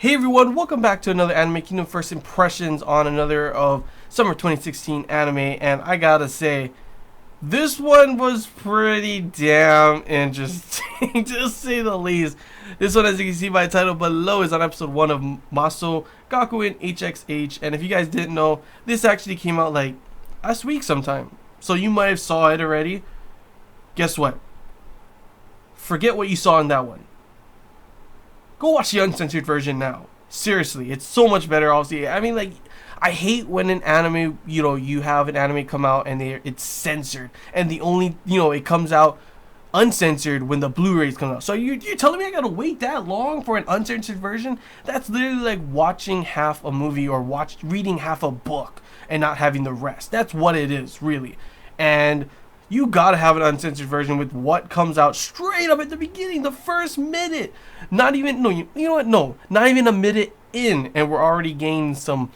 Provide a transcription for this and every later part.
Hey everyone, welcome back to another Anime Kingdom First Impressions on another of Summer 2016 anime, and I gotta say, this one was pretty damn interesting, to say the least. This one, as you can see by the title below, is on episode 1 of Masou Gakuen HxH, and if you guys didn't know, this actually came out like last week sometime, so you might have saw it already. Guess what? Forget what you saw in that one. Go watch the uncensored version now. Seriously, it's so much better, obviously. I mean, like, I hate when an anime, you have an anime come out and it's censored. And the only, it comes out uncensored when the Blu-rays come out. So you're telling me I gotta wait that long for an uncensored version? That's literally like watching half a movie or reading half a book and not having the rest. That's what it is, really. And you gotta have an uncensored version with what comes out straight up at the beginning, the first minute. Not even, not even a minute in, and we're already getting some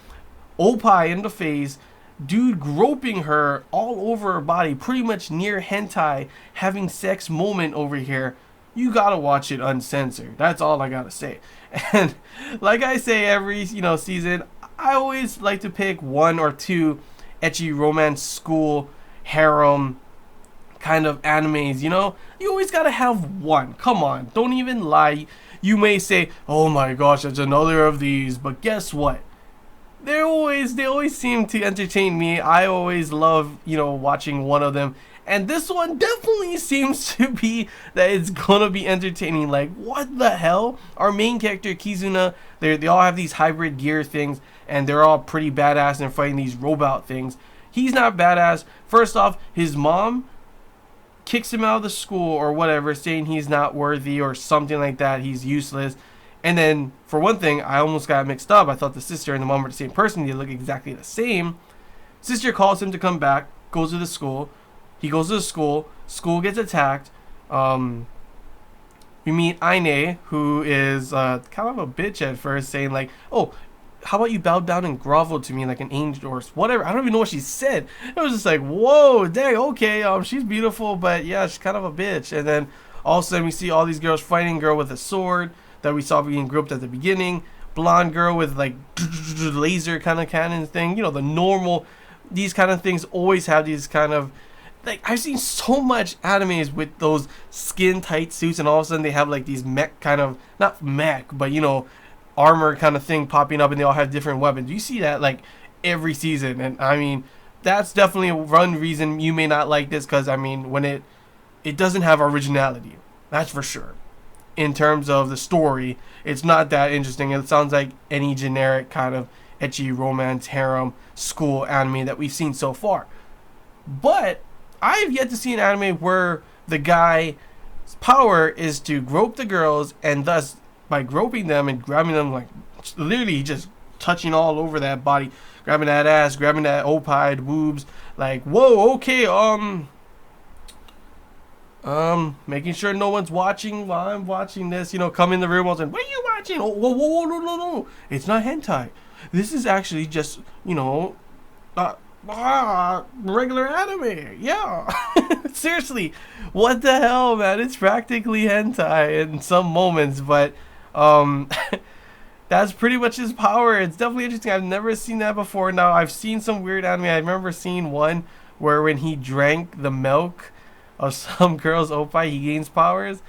opie in the face, dude groping her all over her body, pretty much near hentai, having sex moment over here. You gotta watch it uncensored. That's all I gotta say. And like I say every, season, I always like to pick one or two ecchi romance school harem kind of animes, you always gotta have one. Come on, don't even lie. You may say, oh my gosh, it's another of these, but guess what, they always seem to entertain me. I always love watching one of them, and this one definitely seems to be that it's gonna be entertaining. Like, what the hell? Our main character Kizuna, they all have these hybrid gear things, and they're all pretty badass and fighting these robot things. He's not badass. First off, his mom kicks him out of the school or whatever, saying he's not worthy or something like that, he's useless. And then, for one thing, I almost got mixed up. I thought the sister and the mom were the same person. They look exactly the same. Sister calls him to come back, goes to the school. He goes to the school gets attacked. We meet Aine, who is kind of a bitch at first, saying like, oh, how about you bow down and grovel to me like an angel or whatever. I don't even know what she said. It was just like, whoa, dang, okay, she's beautiful, but yeah, she's kind of a bitch. And then all of a sudden we see all these girls fighting. Girl with a sword that we saw being grouped at the beginning, blonde girl with like laser kind of cannon thing, the normal. These kind of things always have these kind of, like, I've seen so much animes with those skin tight suits, and all of a sudden they have like these mech kind of, not mech, but armor kind of thing popping up, and they all have different weapons. You see that like every season, and I mean, that's definitely one reason you may not like this, because I mean, when it doesn't have originality, that's for sure. In terms of the story, it's not that interesting. It sounds like any generic kind of ecchi romance harem school anime that we've seen so far. But I've yet to see an anime where the guy's power is to grope the girls, and thus by groping them and grabbing them, like literally just touching all over that body, grabbing that ass, grabbing that opide boobs, like, whoa, okay, making sure no one's watching while I'm watching this, come in the room and say, what are you watching? Oh, whoa, whoa, whoa, no, it's not hentai. This is actually just, regular anime. Yeah. Seriously, what the hell, man? It's practically hentai in some moments, but that's pretty much his power. It's definitely interesting. I've never seen that before. Now, I've seen some weird anime. I remember seeing one where when he drank the milk of some girl's oppai, he gains powers.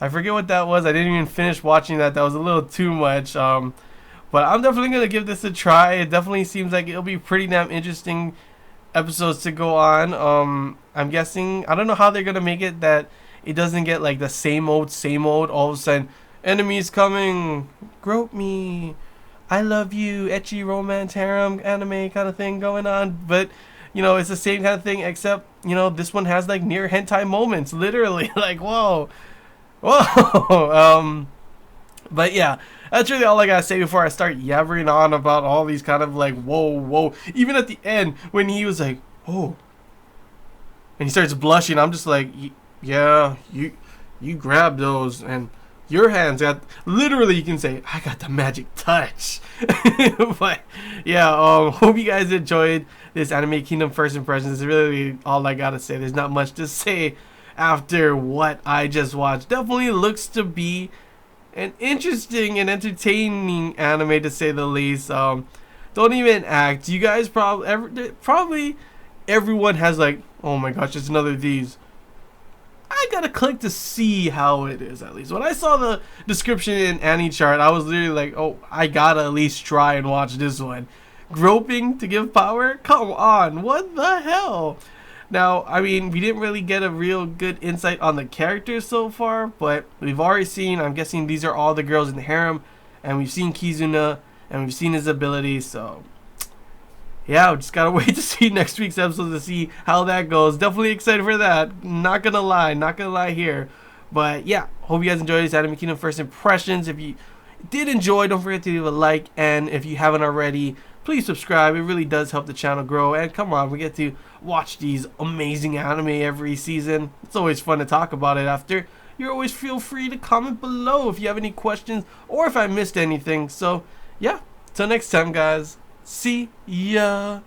I forget what that was. I didn't even finish watching that. That was a little too much. But I'm definitely going to give this a try. It definitely seems like it'll be pretty damn interesting episodes to go on. I'm guessing, I don't know how they're going to make it that it doesn't get like the same old, all of a sudden, enemies coming, grope me, I love you, ecchi romance harem anime kind of thing going on. But it's the same kind of thing, except this one has like near hentai moments, literally. Like, whoa. But yeah, that's really all I gotta say before I start yabbering on about all these kind of like, whoa. Even at the end when he was like, oh, and he starts blushing, I'm just like, yeah, you grab those, and your hands got, literally you can say, I got the magic touch. But yeah, hope you guys enjoyed this Anime Kingdom First Impressions. Is really all I gotta say. There's not much to say after what I just watched. Definitely looks to be an interesting and entertaining anime to say the least. Don't even act. You guys probably everyone has like, oh my gosh, it's another of these. I gotta click to see how it is. At least when I saw the description in AniChart, I was literally like, oh, I gotta at least try and watch this one. Groping to give power? Come on, what the hell? Now, I mean, we didn't really get a real good insight on the characters so far, but we've already seen, I'm guessing these are all the girls in the harem, and we've seen Kizuna, and we've seen his abilities, so yeah, we just gotta wait to see next week's episode to see how that goes. Definitely excited for that, not gonna lie here. But yeah, hope you guys enjoyed this Anime Kingdom First Impressions. If you did enjoy, don't forget to leave a like, and if you haven't already, please subscribe. It really does help the channel grow, and come on, we get to watch these amazing anime every season. It's always fun to talk about it after. You always feel free to comment below if you have any questions or if I missed anything. So yeah, till next time guys, see ya.